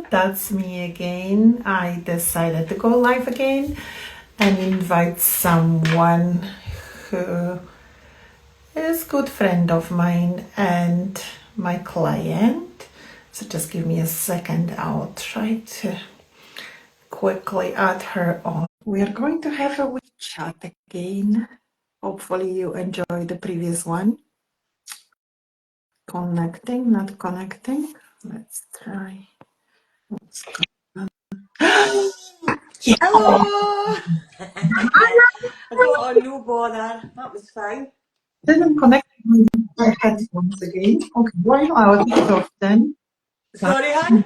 that's me again. I decided to go live again and invite someone who is a good friend of mine and my client. So just give me a second. I'll try to quickly add her on. We are going to have a wee chat again. Hopefully you enjoyed the previous one. Connecting, not connecting. Let's try. What's going on? Yeah. Hello! I got on no bother. That was fine. Didn't connect my headphones again. Okay, why not? It's off then. Sorry, hon?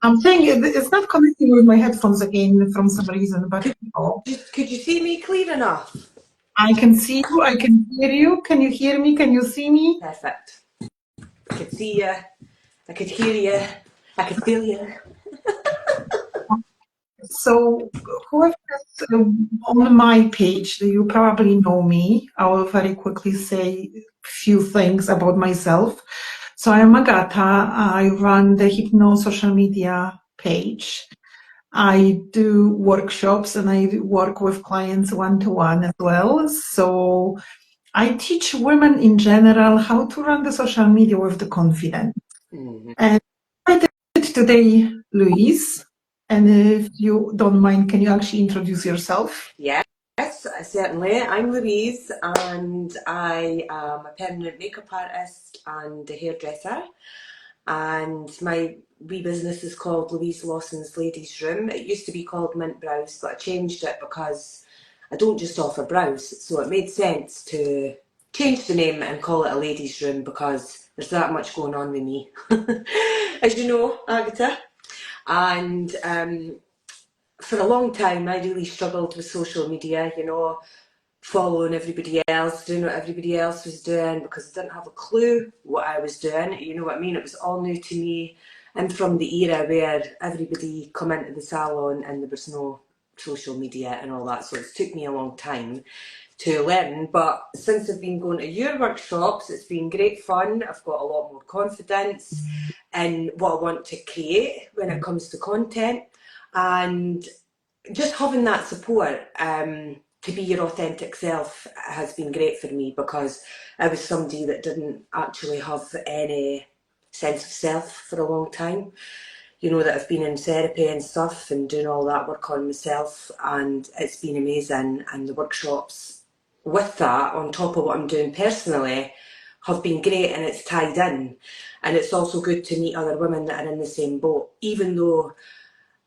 I'm saying it's not connecting with my headphones again from some reason, but oh, Could you see me clear enough? I can see you, I can hear you. Can you hear me? Can you see me? Perfect. I could see you. I could hear you. I could feel you. So whoever is on my page, you probably know me. I will very quickly say a few things about myself. So I'm Agata. I run the Hypno social media page. I do workshops and I work with clients one-to-one as well. So I teach women in general how to run the social media with the confidence. And I did today, Louise. And if you don't mind, can you actually introduce yourself? Yes, certainly. I'm Louise and I am a permanent makeup artist and a hairdresser. And my wee business is called Louise Lawson Ladysroom. It used to be called Mint Brows, but I changed it because I don't just offer brows. So it made sense to change the name and call it a ladies' room because there's that much going on with me, as you know, Agatha. And for a long time, I really struggled with social media, following everybody else, doing what everybody else was doing because I didn't have a clue what I was doing. You know what I mean? It was all new to me. And from the era where everybody come into the salon and there was no social media and all that. So it took me a long time to learn. But since I've been going to your workshops, it's been great fun. I've got a lot more confidence in what I want to create when it comes to content. And just having that support to be your authentic self has been great for me because I was somebody that didn't actually have any sense of self for a long time. You know, that I've been in therapy and stuff and doing all that work on myself, and it's been amazing. And the workshops with that, on top of what I'm doing personally, have been great, and it's tied in. And it's also good to meet other women that are in the same boat, even though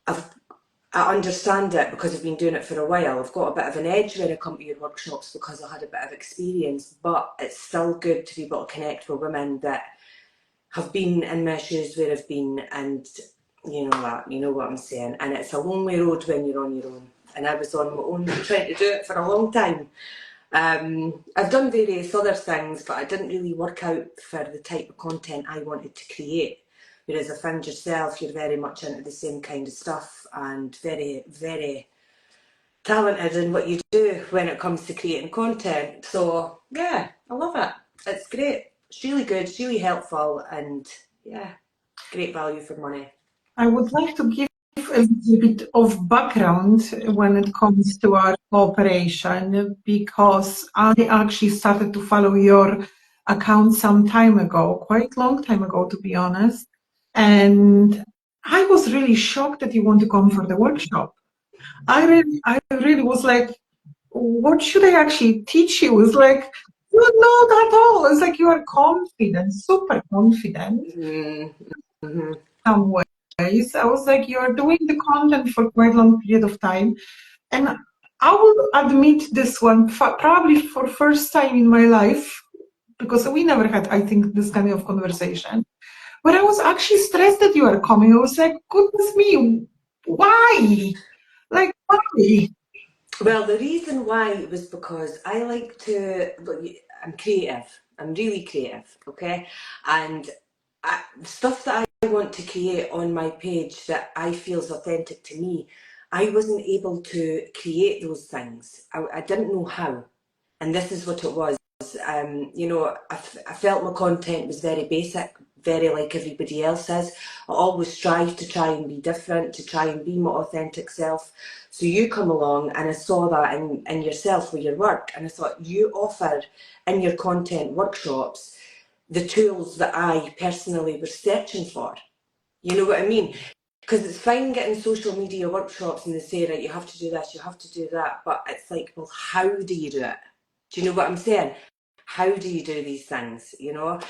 I understand it because I've been doing it for a while. I've got a bit of an edge when I come to your workshops because I had a bit of experience, but it's still good to be able to connect with women that have been in my shoes where I've been, and you know what I'm saying. And it's a lonely road when you're on your own. And I was on my own trying to do it for a long time. I've done various other things, but I didn't really work out for the type of content I wanted to create. Whereas I found yourself, you're very much into the same kind of stuff and very, very talented in what you do when it comes to creating content. So yeah, I love it. It's great. It's really good, it's really helpful, and yeah, great value for money. I would like to give a little bit of background when it comes to our cooperation because I actually started to follow your account some time ago, quite long time ago, to be honest. And I was really shocked that you want to come for the workshop. I really was like, what should I actually teach you? It's like, you're not at all. It's like you are confident, super confident. Mm-hmm. Some ways. I was like, you're doing the content for quite a long period of time. And I will admit this one, probably for first time in my life, because we never had, I think, this kind of conversation. But I was actually stressed that you are coming. I was like, goodness me, why? Like, why? Well, the reason why was because I like to, I'm creative. I'm really creative, okay? And stuff that I want to create on my page that I feel is authentic to me, I wasn't able to create those things. I didn't know how. And this is what it was. I felt my content was very basic, very like everybody else is. I always strive to try and be different, to try and be my authentic self. So you come along and I saw that in yourself with your work, and I thought you offer in your content workshops the tools that I personally was searching for. You know what I mean? Because it's fine getting social media workshops and they say, right, you have to do this, you have to do that, but it's like, well, how do you do it? Do you know what I'm saying? How do you do these things, you know?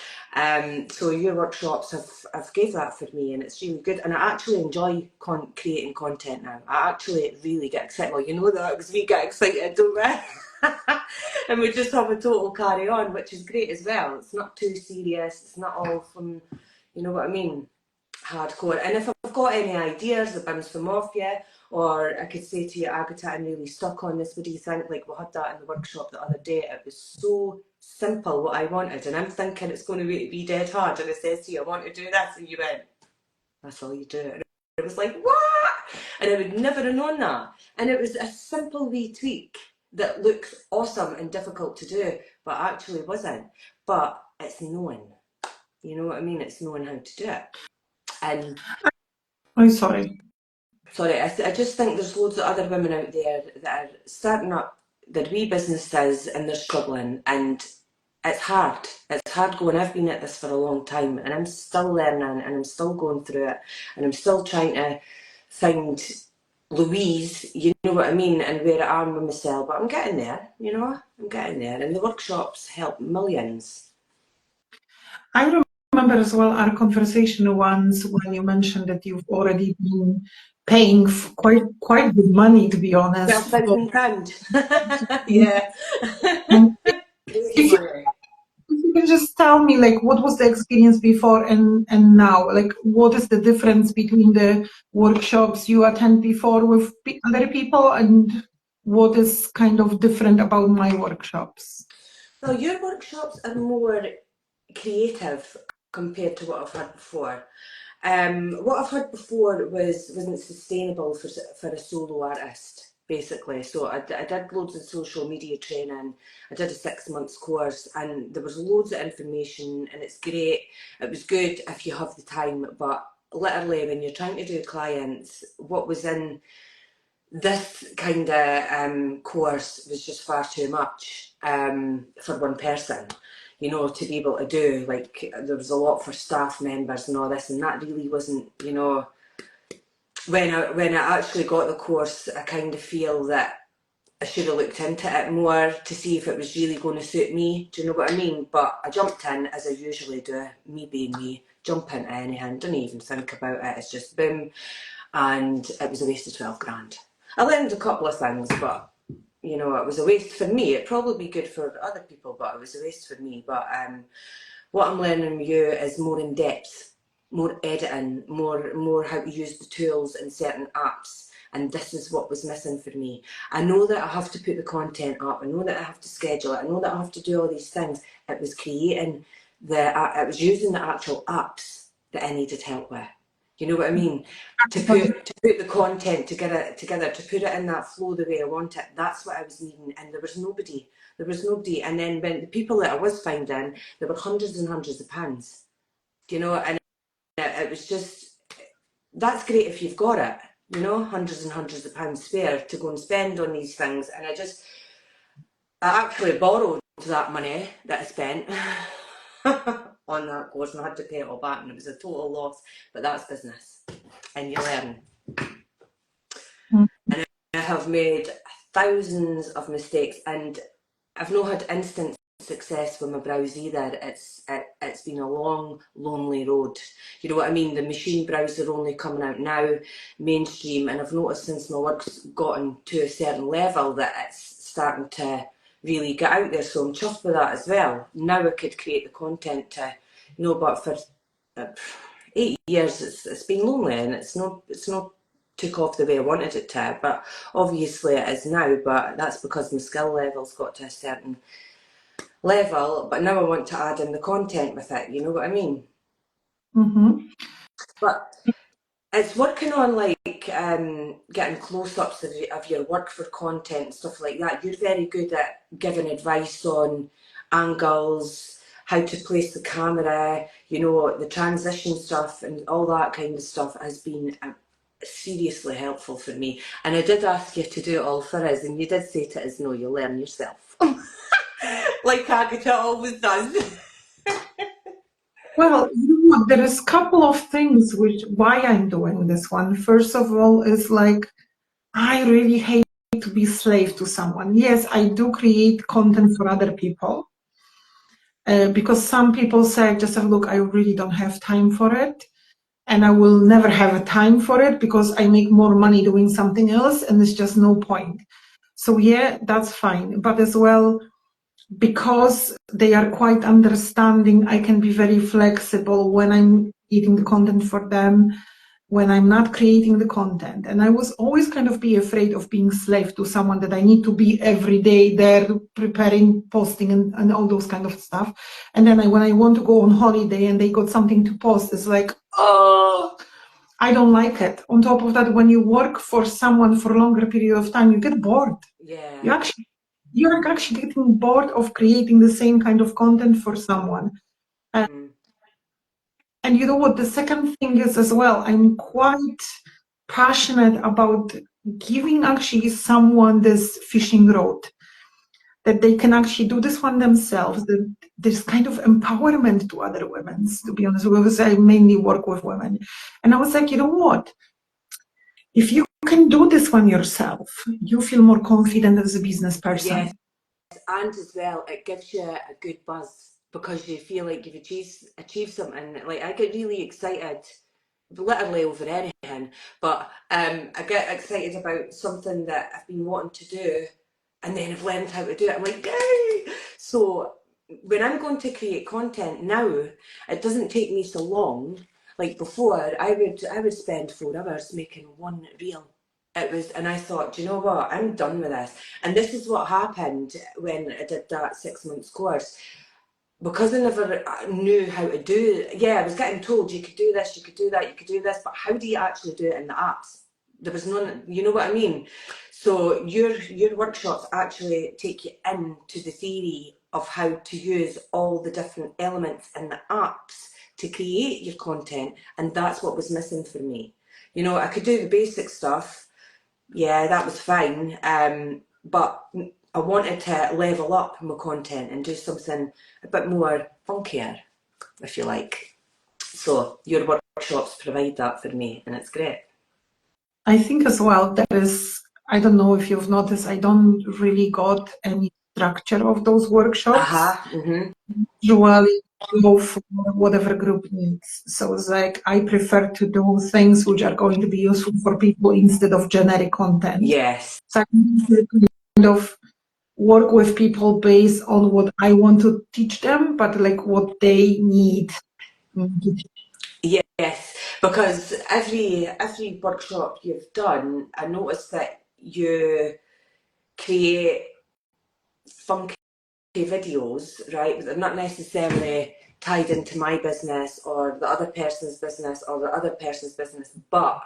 So your workshops have gave that for me, and it's really good. And I actually enjoy creating content now. I actually really get excited. Well, you know that because we get excited, don't we? And we just have a total carry on, which is great as well. It's not too serious. It's not all from, you know what I mean, hardcore. And if I've got any ideas, I bounce them off you, or I could say to you, Agatha, I'm really stuck on this, what do you think? Like we had that in the workshop the other day. It was so simple what I wanted, and I'm thinking it's going to be dead hard, and I says to you, I want to do this, and you went, that's all you do. And it was like, what? And I would never have known that. And it was a simple wee tweak that looks awesome and difficult to do, but actually wasn't. But it's knowing, you know what I mean? It's knowing how to do it. And I'm sorry. sorry, I just think there's loads of other women out there that are starting up their wee businesses and they're struggling, and it's hard. It's hard going. I've been at this for a long time and I'm still learning and I'm still going through it and I'm still trying to find Louise, you know what I mean, and where I am with myself. But I'm getting there, you know, I'm getting there. And the workshops help millions. I remember as well our conversation once when you mentioned that you've already been paying quite good money, to be honest. £12,000. Yeah. And Crazy if you, money. if you can just tell me, like, what was the experience before and now? Like, what is the difference between the workshops you attend before with other people, and what is kind of different about my workshops? Well, your workshops are more creative compared to what I've had before. What I've had before wasn't sustainable for a solo artist, basically. So I did loads of social media training. I did a 6 months course, and there was loads of information, and it's great. It was good if you have the time, but literally when you're trying to do clients, what was in this kind of course was just far too much for one person, you know, to be able to do. Like there was a lot for staff members and all this, and that really wasn't, you know, when I actually got the course, I kind of feel that I should have looked into it more to see if it was really going to suit me. Do you know what I mean? But I jumped in as I usually do, me being me, jump into anything, didn't even think about it. It's just boom, and it was a waste of 12 grand. I learned a couple of things, but you know, it was a waste for me. It'd probably be good for other people, but it was a waste for me. But what I'm learning with you is more in depth, more editing, more how to use the tools in certain apps. And this is what was missing for me. I know that I have to put the content up. I know that I have to schedule it. I know that I have to do all these things. It was creating it was using the actual apps that I needed help with. You know what I mean? To put the content together, to put it in that flow the way I want it. That's what I was needing, and there was nobody. There was nobody. And then when the people that I was finding, there were hundreds and hundreds of pounds. You know, and it was just, that's great if you've got it. You know, hundreds and hundreds of pounds spare to go and spend on these things. And I actually borrowed that money that I spent on that course, and I had to pay it all back, and it was a total loss. But that's business, and you learn. Mm. And I have made thousands of mistakes, and I've not had instant success with my brows either. It's been a long, lonely road. You know what I mean? The machine brows are only coming out now, mainstream, and I've noticed since my work's gotten to a certain level that it's starting to really get out there. So I'm chuffed with that as well. Now I could create the content to, you know, but for 8 years it's been lonely, and it's not took off the way I wanted it to, but obviously it is now. But that's because my skill level's got to a certain level, but now I want to add in the content with it, you know what I mean? Mm-hmm. But it's working on like getting close-ups of your work for content and stuff like that. You're very good at giving advice on angles, how to place the camera, you know, the transition stuff and all that kind of stuff has been seriously helpful for me. And I did ask you to do it all for us, and you did say to us, no, you'll learn yourself. Like Agatha always does. Well, you know, there is a couple of things which why I'm doing this one. First of all, is like I really hate to be slave to someone. Yes, I do create content for other people because some people say, just have a look, I really don't have time for it. And I will never have a time for it because I make more money doing something else and there's just no point. So yeah, that's fine. But as well, because they are quite understanding, I can be very flexible when I'm eating the content for them, when I'm not creating the content. And I was always kind of be afraid of being slave to someone that I need to be every day there preparing, posting and all those kind of stuff. And then when I want to go on holiday and they got something to post, it's like, oh, I don't like it. On top of that, when you work for someone for a longer period of time, you get bored. Yeah. You're actually getting bored of creating the same kind of content for someone. And you know what? The second thing is as well, I'm quite passionate about giving actually someone this fishing rod that they can actually do this one themselves. That there's kind of empowerment to other women, to be honest, because I mainly work with women. And I was like, you know what? If you can do this one yourself, you feel more confident as a business person. Yes, and as well, it gives you a good buzz because you feel like you've achieved something. Like I get really excited, literally over anything, but I get excited about something that I've been wanting to do, and then I've learned how to do it. I'm like, yay! So when I'm going to create content now, it doesn't take me so long. Like before, I would spend 4 hours making one reel. It was, and I thought, do you know what? I'm done with this. And this is what happened when I did that 6 months course. Because I never knew how to do it. Yeah, I was getting told you could do this, you could do that, you could do this, but how do you actually do it in the apps? There was none, you know what I mean? So your workshops actually take you into the theory of how to use all the different elements in the apps to create your content, and that's what was missing for me. You know, I could do the basic stuff, yeah, that was fine, but I wanted to level up my content and do something a bit more funkier, if you like. So your workshops provide that for me, and it's great. I think as well there is, I don't know if you've noticed, I don't really got any structure of those workshops. Usually go for whatever group needs. So it's like I prefer to do things which are going to be useful for people instead of generic content. Yes. So I can kind of work with people based on what I want to teach them, but like what they need. Yes, because every workshop you've done, I noticed that you create funky videos, right? But they're not necessarily tied into my business or the other person's business or the other person's business, but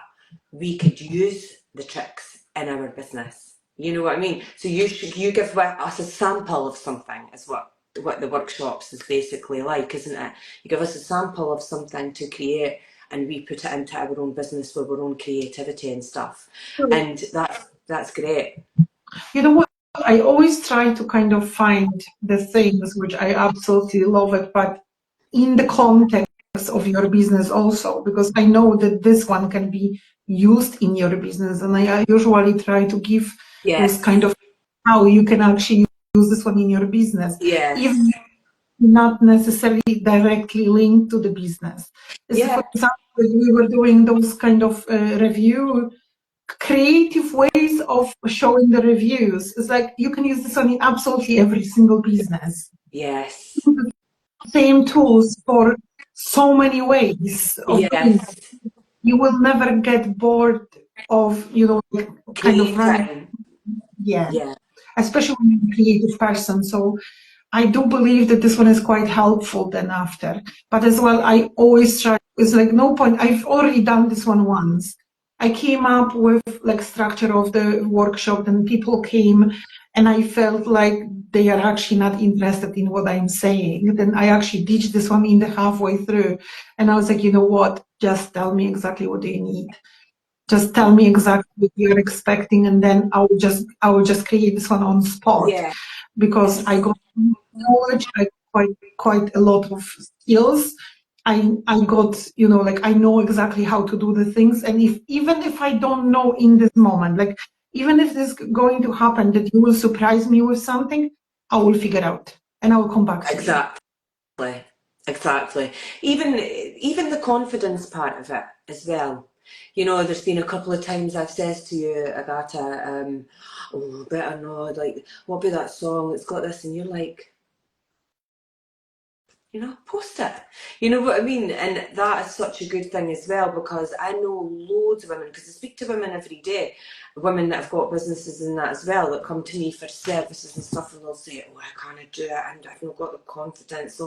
we could use the tricks in our business. You know what I mean? So you give us a sample of something, is what the workshops is basically like, isn't it? You give us a sample of something to create, and we put it into our own business with our own creativity and stuff. And that's great. You know what? I always try to kind of find the things which I absolutely love it, but in the context of your business also, because I know that this one can be used in your business, and I usually try to give those kind of how you can actually use this one in your business, even not necessarily directly linked to the business. For example, we were doing those kind of review creative ways of showing the reviews. It's like you can use this on absolutely every single business. Yes. Same tools for so many ways of doing it. You will never get bored of, you know, kind of running. Yeah. Especially when you're a creative person. So I do believe that this one is quite helpful then after. But as well, I always try, it's like no point, I've already done this one once. I came up with like structure of the workshop, and people came, and I felt like they are actually not interested in what I'm saying. Then I actually ditched this one in the halfway through, and I was like, you know what? Just tell me exactly what you need. Just tell me exactly what you're expecting, and then I will just create this one on spot, Yeah. because I got knowledge, I got quite a lot of skills. I got, like I know exactly how to do the things, and even if I don't know in this moment, like even if this is going to happen, that you will surprise me with something, I will figure out and I will come back to you. Exactly. Even the confidence part of it as well. There's been a couple of times I've said to you, Agatha, oh, better not, like, what be that song? It's got this, and you're like, post it. You know what I mean? And that is such a good thing as well, because I know loads of women, because I speak to women every day, women that have got businesses and that as well, that come to me for services and stuff, and they'll say, oh, I can't do it, and I've not got the confidence,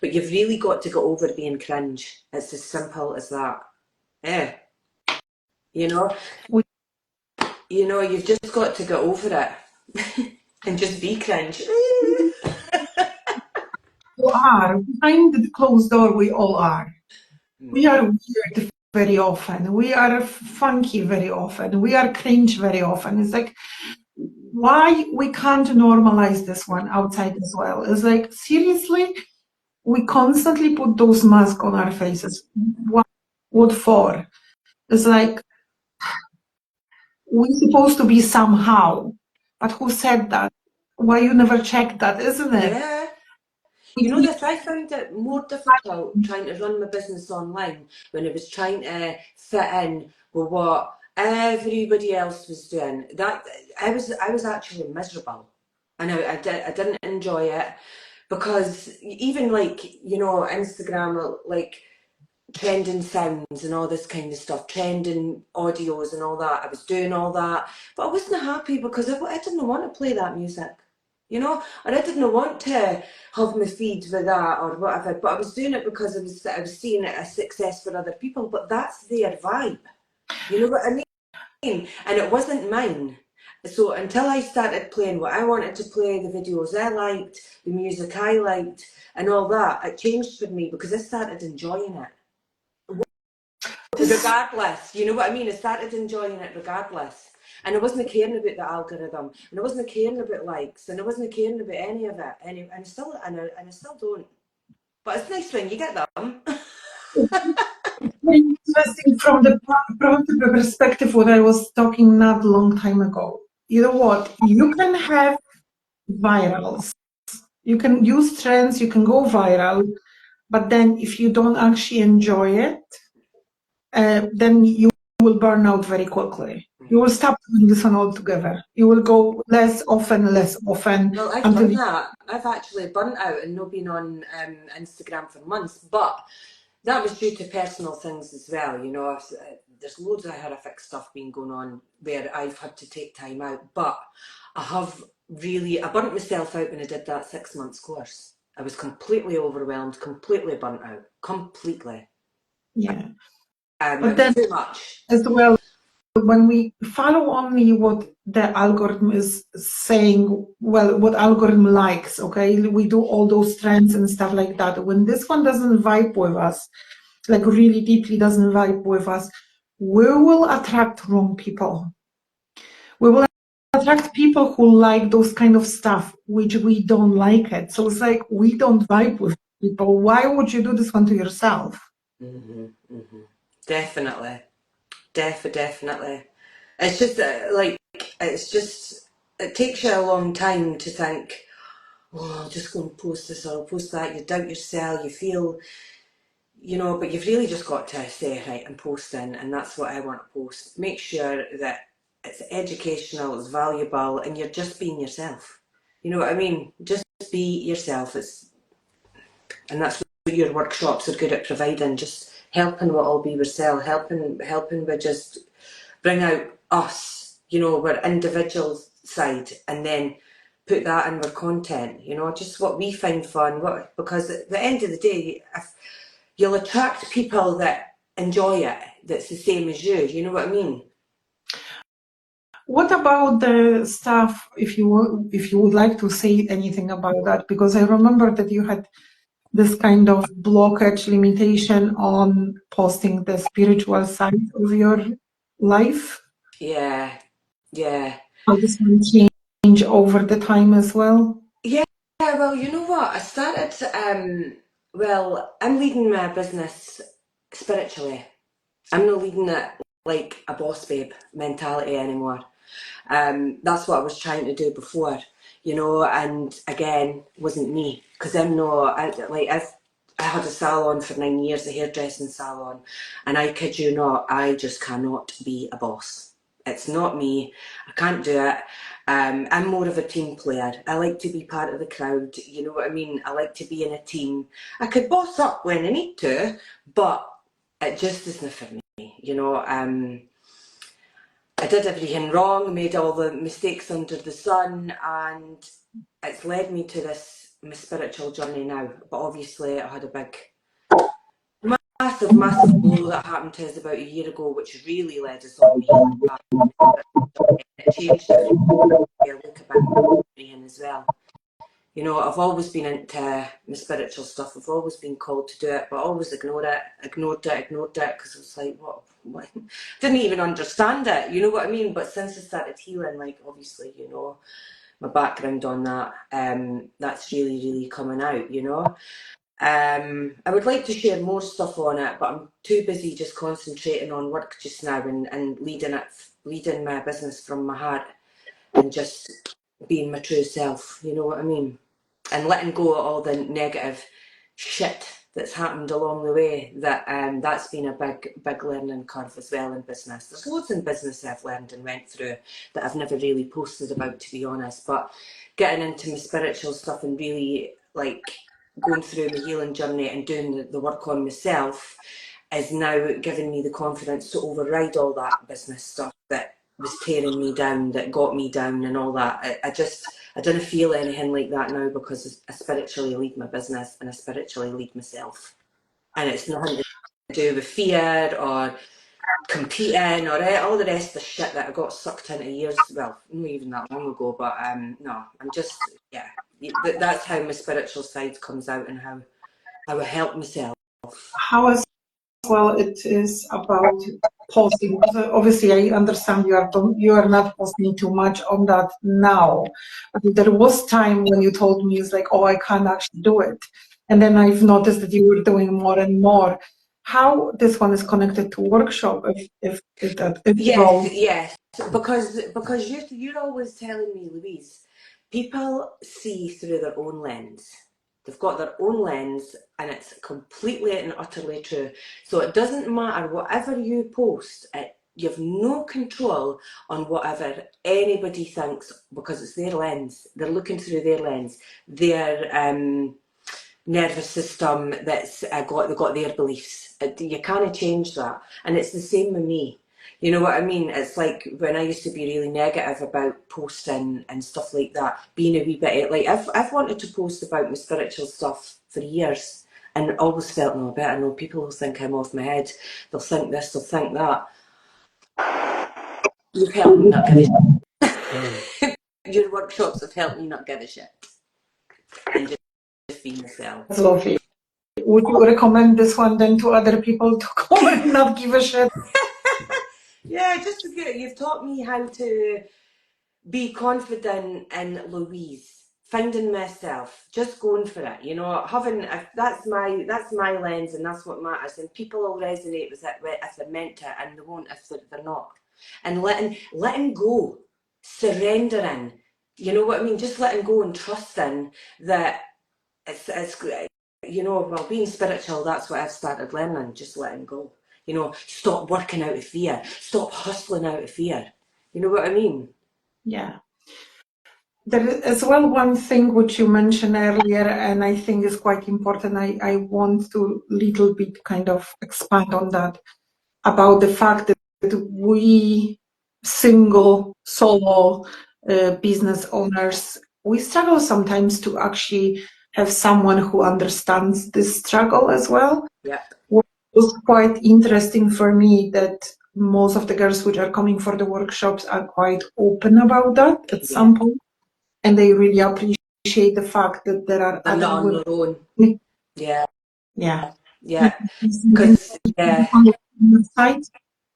but you've really got to get over being cringe. It's as simple as that. Yeah. You've just got to get over it and just be cringe. You are behind the closed door. We all are. We are weird very often. We are funky very often. We are cringe very often. It's like, why we can't normalize this one outside as well? It's like, seriously, we constantly put those masks on our faces. What for? It's like, we're supposed to be somehow, but who said that? Why you never check that, isn't it? Yeah. I found it more difficult trying to run my business online when I was trying to fit in with what everybody else was doing. That I was actually miserable, and I didn't enjoy it, because even like Instagram, like trending sounds and all this kind of stuff, trending audios and all that. I was doing all that, but I wasn't happy because I didn't want to play that music, and I didn't want to have my feed with that or whatever. But I was doing it because I was seeing it as success for other people. But that's their vibe, you know what I mean? And it wasn't mine. So until I started playing what I wanted to play, the videos I liked, the music I liked, and all that, it changed for me because I started enjoying it. Regardless, you know what I mean? I started enjoying it regardless. And I wasn't caring about the algorithm, and I wasn't caring about likes, and I wasn't caring about any of it. And I still don't. But it's nice when you get them. Very interesting from the perspective what I was talking not long time ago. You know what? You can have virals. You can use trends, you can go viral, but then if you don't actually enjoy it, then you will burn out very quickly. You will stop doing this one altogether. You will go less often. Well, I've done that. I've actually burnt out and not been on Instagram for months, but that was due to personal things as well. There's loads of horrific stuff been going on where I've had to take time out, but I burnt myself out when I did that 6 months course. I was completely overwhelmed, completely burnt out, completely. Yeah. But then too much. As well, when we follow only what the algorithm is saying, well, what algorithm likes, okay, we do all those trends and stuff like that. When this one doesn't vibe with us, like really deeply doesn't vibe with us, we will attract wrong people. We will attract people who like those kind of stuff, which we don't like it. So it's like, we don't vibe with people. Why would you do this one to yourself? Definitely. It's just it takes you a long time to think, oh, I'll just go and post this or I'll post that. You doubt yourself, you feel, but you've really just got to say, right, I'm posting, and that's what I want to post. Make sure that it's educational, it's valuable, and you're just being yourself. You know what I mean? Just be yourself. And that's what your workshops are good at providing, just helping with all be yourself, helping with just bring out us, our individual side, and then put that in our content, just what we find fun. Because at the end of the day, if you'll attract people that enjoy it, that's the same as you know what I mean? What about the stuff, if you would like to say anything about that? Because I remember that you had this kind of blockage limitation on posting the spiritual side of your life. Yeah, yeah. How does one change over the time as well? Yeah, well, you know what? I started, well, I'm leading my business spiritually. I'm not leading it like a boss babe mentality anymore. That's what I was trying to do before, and again, wasn't me. Because I had a salon for 9 years, a hairdressing salon, and I kid you not, I just cannot be a boss. It's not me. I can't do it. I'm more of a team player. I like to be part of the crowd. You know what I mean? I like to be in a team. I could boss up when I need to, but it just isn't for me. I did everything wrong, made all the mistakes under the sun, and it's led me to my spiritual journey now. But obviously, I had a big, massive blow that happened to us about a year ago, which really led us on the healing path. It changed everything. I look about everything as well. I've always been into my spiritual stuff. I've always been called to do it, but I always ignored it, because I was like, what? Didn't even understand it, you know what I mean? But since I started healing, like, obviously, my background on that, that's really, really coming out. I would like to share more stuff on it, but I'm too busy just concentrating on work just now and leading my business from my heart and just being my true self, you know what I mean? And letting go of all the negative shit that's happened along the way. That's been a big learning curve as well in business. There's loads in business I've learned and went through that I've never really posted about, to be honest. But getting into my spiritual stuff and really going through my healing journey and doing the work on myself is now giving me the confidence to override all that business stuff that was tearing me down, that got me down and all that. I don't feel anything like that now because I spiritually lead my business and I spiritually lead myself. And it's nothing to do with fear or competing or all the rest of the shit that I got sucked into years, well, not even that long ago, but no, I'm just, yeah, that's how my spiritual side comes out and how I help myself. How as well it is about posting? So obviously, I understand you are not posting too much on that now. But there was time when you told me, it's like, oh, I can't actually do it. And then I've noticed that you were doing more and more. How this one is connected to workshop, if that if at all? Yes, because you're always telling me, Louise, people see through their own lens. They've got their own lens, and it's completely and utterly true. So it doesn't matter whatever you post. You've no control on whatever anybody thinks because it's their lens. They're looking through their lens. Their nervous system they've got their beliefs. You can't change that, and it's the same with me. You know what I mean? It's like when I used to be really negative about posting and stuff like that, being a wee bit like I've wanted to post about my spiritual stuff for years, and always felt, no, I better know, people will think I'm off my head. They'll think this, they'll think that. You've helped me not give a shit. Your workshops have helped me not give a shit and just be myself. That's lovely. Would you recommend this one then to other people to come and not give a shit? Yeah, just as good. You've taught me how to be confident in Louise, finding myself, just going for it. That's my lens, and that's what matters. And people will resonate with it if they're meant to, and they won't if they're not. And letting go, surrendering. You know what I mean? Just letting go and trusting that it's well, being spiritual, that's what I've started learning, just letting go. Stop working out of fear, stop hustling out of fear. You know what I mean? Yeah. There is as well one thing which you mentioned earlier, and I think is quite important. I want to little bit kind of expand on that, about the fact that we single solo business owners, we struggle sometimes to actually have someone who understands this struggle as well. Yeah. was quite interesting for me that most of the girls which are coming for the workshops are quite open about that at some point, and they really appreciate the fact that there are They're other not on women. their own. Yeah, Yeah. yeah. Because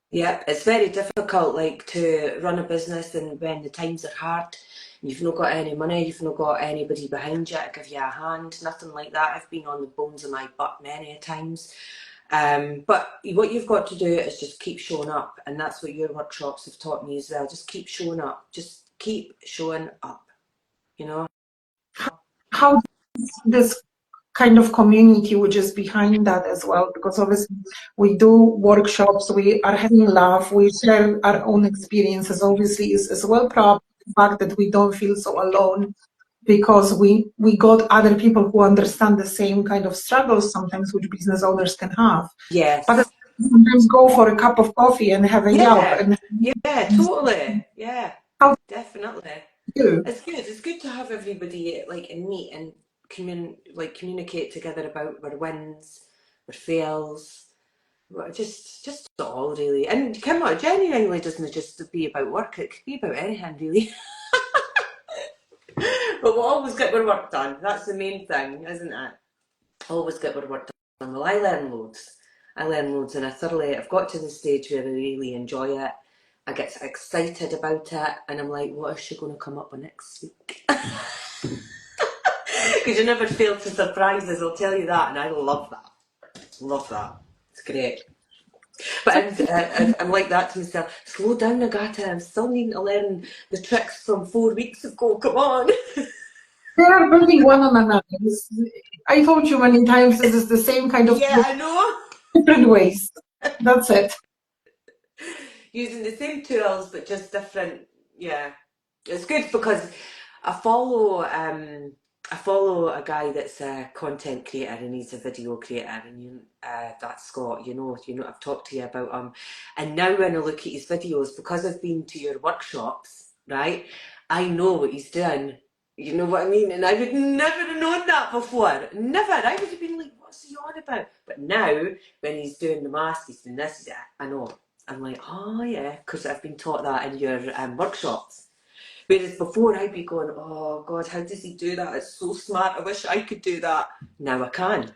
yeah, it's very difficult, like, to run a business, and when the times are hard, you've not got any money, you've not got anybody behind you to give you a hand, nothing like that. I've been on the bones of my butt many a times. But what you've got to do is just keep showing up, and that's what your workshops have taught me as well. Just keep showing up. Just keep showing up, you know? How this kind of community which is behind that as well, because obviously we do workshops, we are having laugh, we share our own experiences, obviously is as well probably the fact that we don't feel so alone because we got other people who understand the same kind of struggles sometimes which business owners can have. But Yes. sometimes go for a cup of coffee and have a yelp Yeah. and Yeah, totally. Yeah, how definitely. do you? It's good. It's good to have everybody, like, and meet and communicate together about our wins, our fails, just all really. And come on, genuinely doesn't just be about work. It could be about anything really. But we'll always get our work done. That's the main thing, isn't it? Always get our work done. Well, I learn loads. And I've got to the stage where I really enjoy it. I get excited about it, and I'm like, what is she going to come up with next week? Because you never fail to surprise us, I'll tell you that, and I love that. Love that. It's great. But I'm like that to myself. Slow down, Agata. I'm still needing to learn the tricks from 4 weeks ago. Come on. They are building one on another. I told you many times this is the same kind of Yeah, I know. different ways. That's it. Using the same tools but just different. Yeah, it's good because I follow I follow a guy that's a content creator, and he's a video creator, and that's Scott. I've talked to you about him, and now when I look at his videos, because I've been to your workshops, right, I know what he's doing. You know what I mean? And I would never have known that before. Never. I would have been like, what's he on about? But now, when he's doing the mask, he's doing this, yeah, I know. I'm like, oh yeah, because I've been taught that in your workshops. Whereas before I'd be going, oh God, how does he do that? It's so smart. I wish I could do that. Now I can.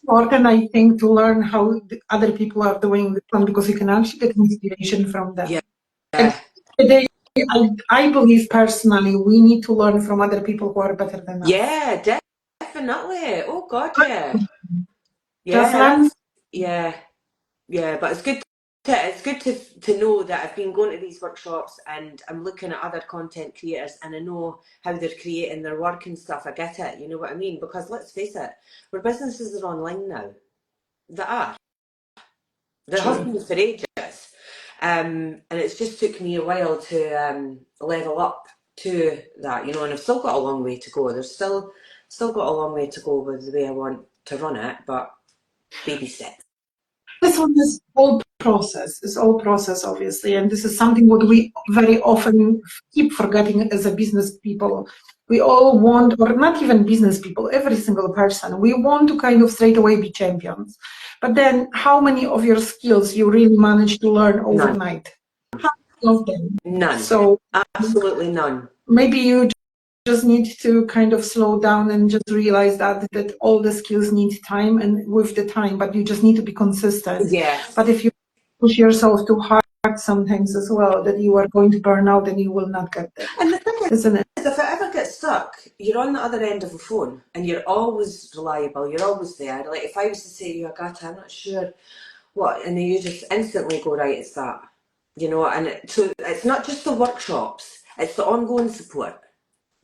Important, I think, to learn how other people are doing this one because you can actually get inspiration from them. Yeah. And today, I believe personally, we need to learn from other people who are better than us. Yeah, definitely. Oh God, yeah. Just Yeah, learn. yeah, but it's good to know that I've been going to these workshops, and I'm looking at other content creators, and I know how they're creating their work and stuff. I get it, you know what I mean? Because let's face it, our businesses are online now. They are. They have True. been for ages. And it's just took me a while to level up to that, and I've still got a long way to go. There's still got a long way to go with the way I want to run it, but baby steps. This one is all process. It's all process, obviously, and this is something what we very often keep forgetting as a business people. We all want, or not even business people, every single person, we want to kind of straight away be champions. But then, how many of your skills you really manage to learn None. overnight? How many of them? None. So Absolutely none. maybe you just need to kind of slow down and just realize that all the skills need time and with the time, but you just need to be consistent. Yes. But if you push yourself too hard sometimes as well, that you are going to burn out and you will not get there, And the thing isn't it? is, if it ever gets stuck, you're on the other end of a phone, and you're always reliable, you're always there. Like, if I was to say to you, Agata, I'm not sure what, and then you just instantly go, right, it's that. So it's not just the workshops, it's the ongoing support.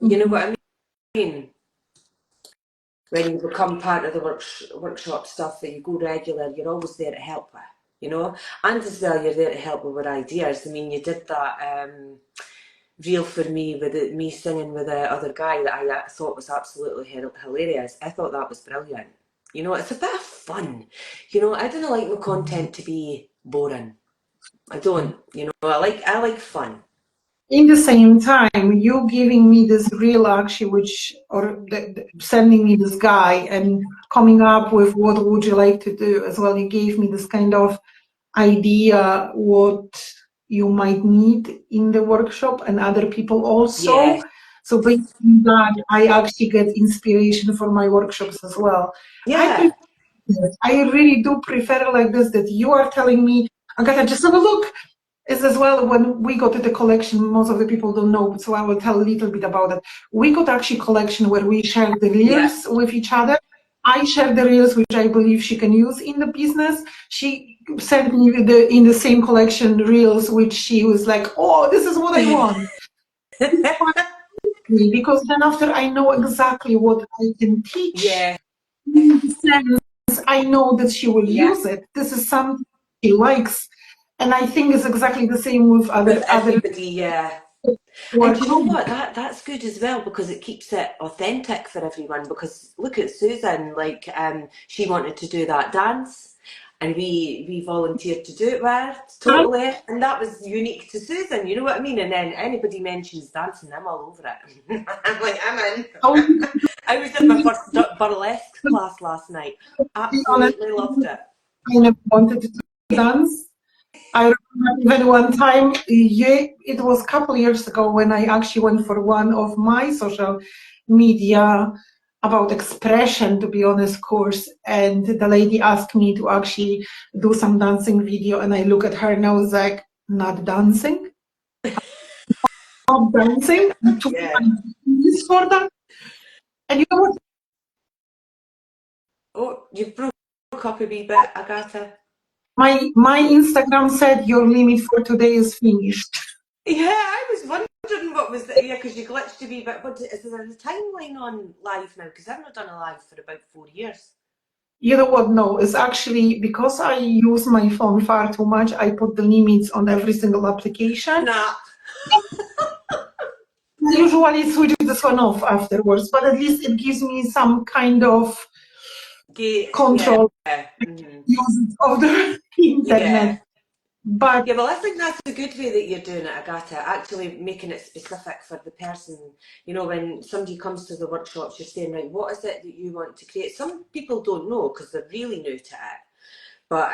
You know what I mean? When you become part of the workshop stuff that you go regular, you're always there to help with. And as well, you're there to help with ideas. I mean, you did that reel for me with me singing with the other guy that I thought was absolutely hilarious. I thought that was brilliant. It's a bit of fun. I don't like my content to be boring. I don't. I like fun. in the same time, you giving me this reel actually, sending me this guy and coming up with what would you like to do as well. You gave me this kind of idea what you might need in the workshop and other people also. Yeah, So based on that, I actually get inspiration for my workshops as well. I yeah, prefer this. I really do prefer like this, that you are telling me, Agatha, just have a look. Is as well when we got to the collection, most of the people don't know, so I will tell a little bit about it. We got actually collection where we share the yeah. reels with each other. I share the reels which I believe she can use in the business. She sent me in the same collection reels which she was like, oh, this is what I want. Because then after I know exactly what I can teach, Yeah, in the sense I know that she will yeah. use it. This is something she likes. And I think it's exactly the same with With other everybody, yeah. And work you know home. what? That's good as well because it keeps it authentic for everyone. Because look at Susan, like she wanted to do that dance, and we volunteered to do it with her totally, and that was unique to Susan. You know what I mean? And then anybody mentions dancing, I'm all over it. I'm like, I'm in. I will I was in my first burlesque class last night. be honest, Absolutely loved it. I never wanted to dance. I remember even one time, yeah, it was a couple years ago when I actually went for one of my social media about expression, to be honest, course, and the lady asked me to actually do some dancing video, and I look at her and I was like, not dancing? Not dancing? I'm too Yeah. this for that? And you know what? Oh, you broke up a wee bit, Agatha. My Instagram said your limit for today is finished. Yeah, I was wondering what was the, yeah, because you glitched a wee bit. But is there a timeline on live now? Because I've not done a live for about 4 years. You know what? No, it's actually because I use my phone far too much. I put the limits on every single application. Nah. I usually switch this one off afterwards, but at least it gives me some kind of Yeah. control Mhm. use of the internet. Yeah. But Yeah, well, I think that's a good way that you're doing it, Agatha, actually making it specific for the person. You know, when somebody comes to the workshops, you're saying, right, what is it that you want to create? Some people don't know because they're really new to it. But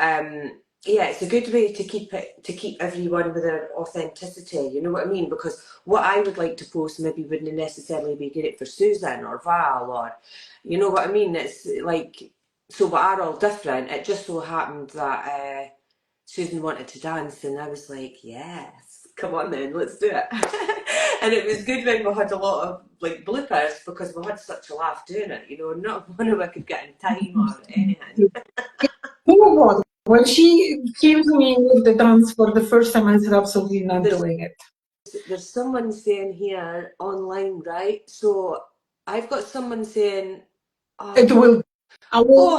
yeah, it's a good way to keep everyone with their authenticity. You know what I mean? Because what I would like to post maybe wouldn't necessarily be great for Susan or Val or, you know what I mean? It's like so we are all different. It just so happened that Susan wanted to dance, and I was like, yes, come on then, let's do it. And it was good when we had a lot of like bloopers because we had such a laugh doing it. You know, not one of us could get in time or anything. you know what? When she came to me with the dance for the first time, I said, absolutely not There's doing it. there's someone saying here online, right? So I've got someone saying, It oh, will. I will. oh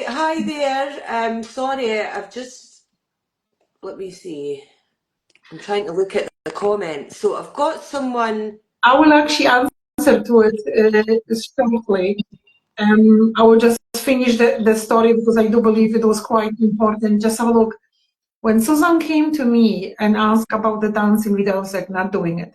hi there. Sorry, I've just let me see. I'm trying to look at the comments. So I've got someone. I will actually answer to it shortly. I will just finish the story because I do believe it was quite important. Just have a look. When Susan came to me and asked about the dancing video, I was like, not doing it.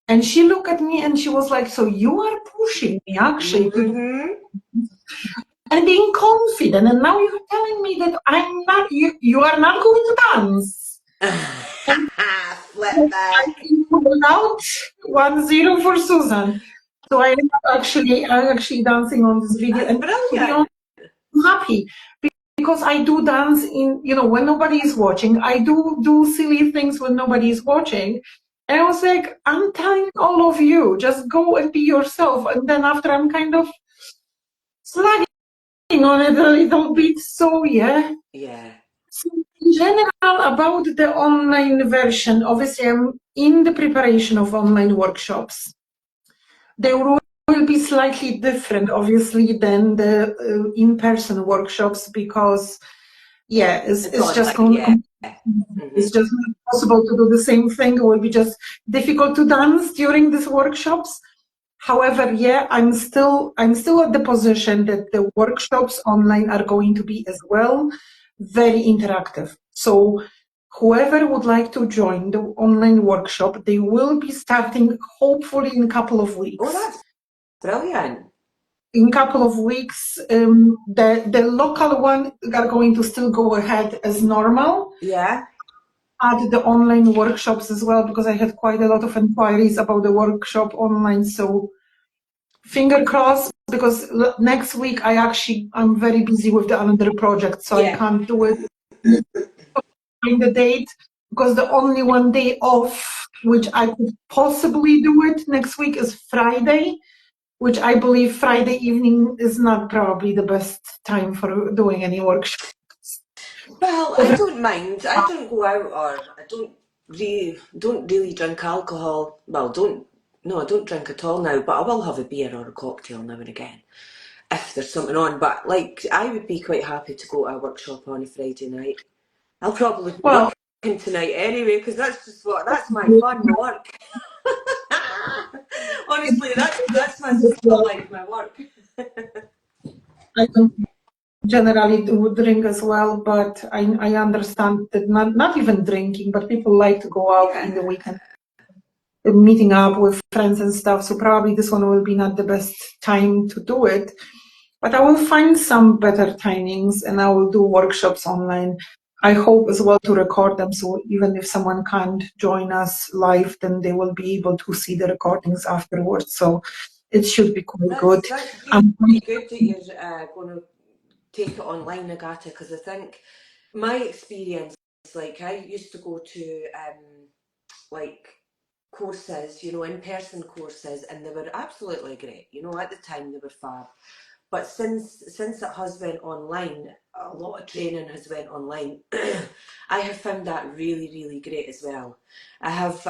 And she looked at me and she was like, so you are pushing me actually to do Mm-hmm. and being confident. And now you're telling me that I'm not, you are not going to dance. Flip I back. pulled out 1-0 for Susan. So I'm actually dancing on this video. That's And to be brilliant. honest, I'm happy because I do dance in, when nobody is watching. I do silly things when nobody is watching. And I was like, I'm telling all of you, just go and be yourself. And then after I'm kind of slagging on it a little bit. So yeah. Yeah. So in general, about the online version, obviously I'm in the preparation of online workshops. They will be slightly different, obviously, than the in-person workshops because, yeah, It's it's just online, yeah. Mm-hmm. it's just not possible to do the same thing. It will be just difficult to dance during these workshops. However, yeah, I'm still at the position that the workshops online are going to be as well very interactive. So whoever would like to join the online workshop, they will be starting hopefully in a couple of weeks. Oh, that's brilliant. In a couple of weeks, the local one are going to still go ahead as normal. Yeah. Add the online workshops as well, because I had quite a lot of inquiries about the workshop online. So finger crossed, because next week I'm very busy with the another project, so I can't do it in the date, because the only one day off which I could possibly do it next week is Friday, which I believe Friday evening is not probably the best time for doing any workshops. Well, I don't mind. I don't go out, or I don't really drink alcohol. Well, I don't drink at all now, but I will have a beer or a cocktail now and again if there's something on. But like, I would be quite happy to go to a workshop on a Friday night. I'll probably be Well, working tonight anyway, because that's my fun, my work. Honestly, that's my social life, my work. I don't generally do drink as well, but I understand that not even drinking, but people like to go out in the Yeah. weekend, meeting up with friends and stuff. So probably this one will be not the best time to do it. But I will find some better timings and I will do workshops online. I hope as well to record them, so even if someone can't join us live, then they will be able to see the recordings afterwards. So it should be quite good. That's really good that you're going to take it online, Agata, because I think my experience, like I used to go to like courses, in-person courses, and they were absolutely great. At the time they were fab. But since it has went online, a lot of training has went online. I have found that really, really great as well. I have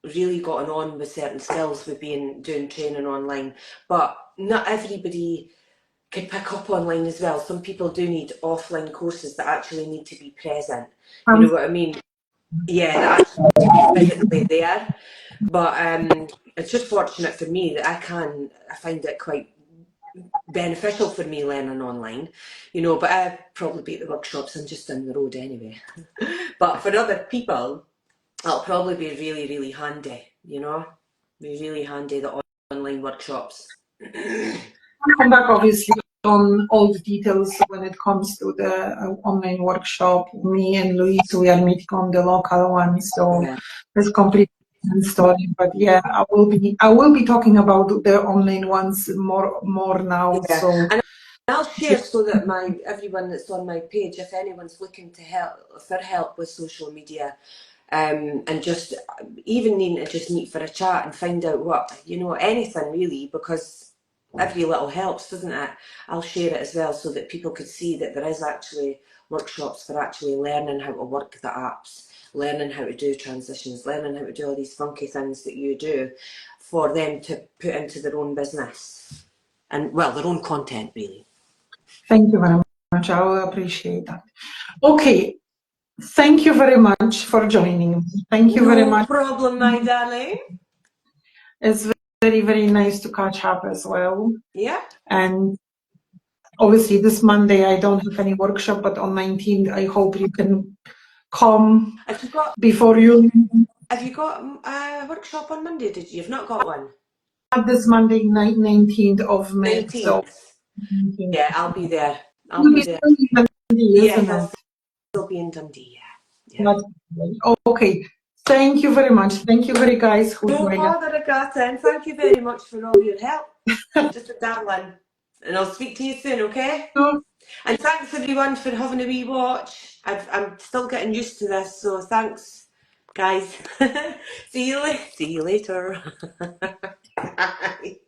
really gotten on with certain skills with doing training online, but not everybody can pick up online as well. Some people do need offline courses that actually need to be present. You know what I mean? Yeah, that actually need to be physically there. But it's just fortunate for me that I find it quite beneficial for me learning online, but I probably be at the workshops, I'm just down the road anyway. But for other people, it'll probably be really, really handy, be really handy, the online workshops. I'll come back obviously on all the details when it comes to the online workshop. Me and Louise, we are meeting on the local one, so Yeah. it's completely different story. But yeah, I will be talking about the online ones more now. Yeah, So and I'll share so that everyone that's on my page, if anyone's looking to help with social media, and just even needing to just meet for a chat and find out anything really, because every little helps, doesn't it? I'll share it as well so that people could see that there is actually workshops for actually learning how to work the apps, learning how to do transitions, learning how to do all these funky things that you do for them to put into their own business and, well, their own content really. thank you very much. I will appreciate that. Okay. Thank you very much for joining me. Thank you very No much. problem, my darling. It's very, very nice to catch up as well. Yeah. And obviously this Monday I don't have any workshop, but on 19th I hope you can come Have you got before you a workshop on Monday? Did you? You've not got one? this Monday, 19th of May. So 19th. Yeah, I'll be there. I'll you'll be be there. still in Dundee, Yes, isn't I'll it? still be in Dundee. Yeah. That's great. Okay. Thank you very much. Thank you very guys who No joined us. bother, Agata, and thank you very much for all your help. You're just a darling. And I'll speak to you soon, okay? And thanks everyone for having a wee watch. I'm still getting used to this, so thanks, guys. See you later. Bye.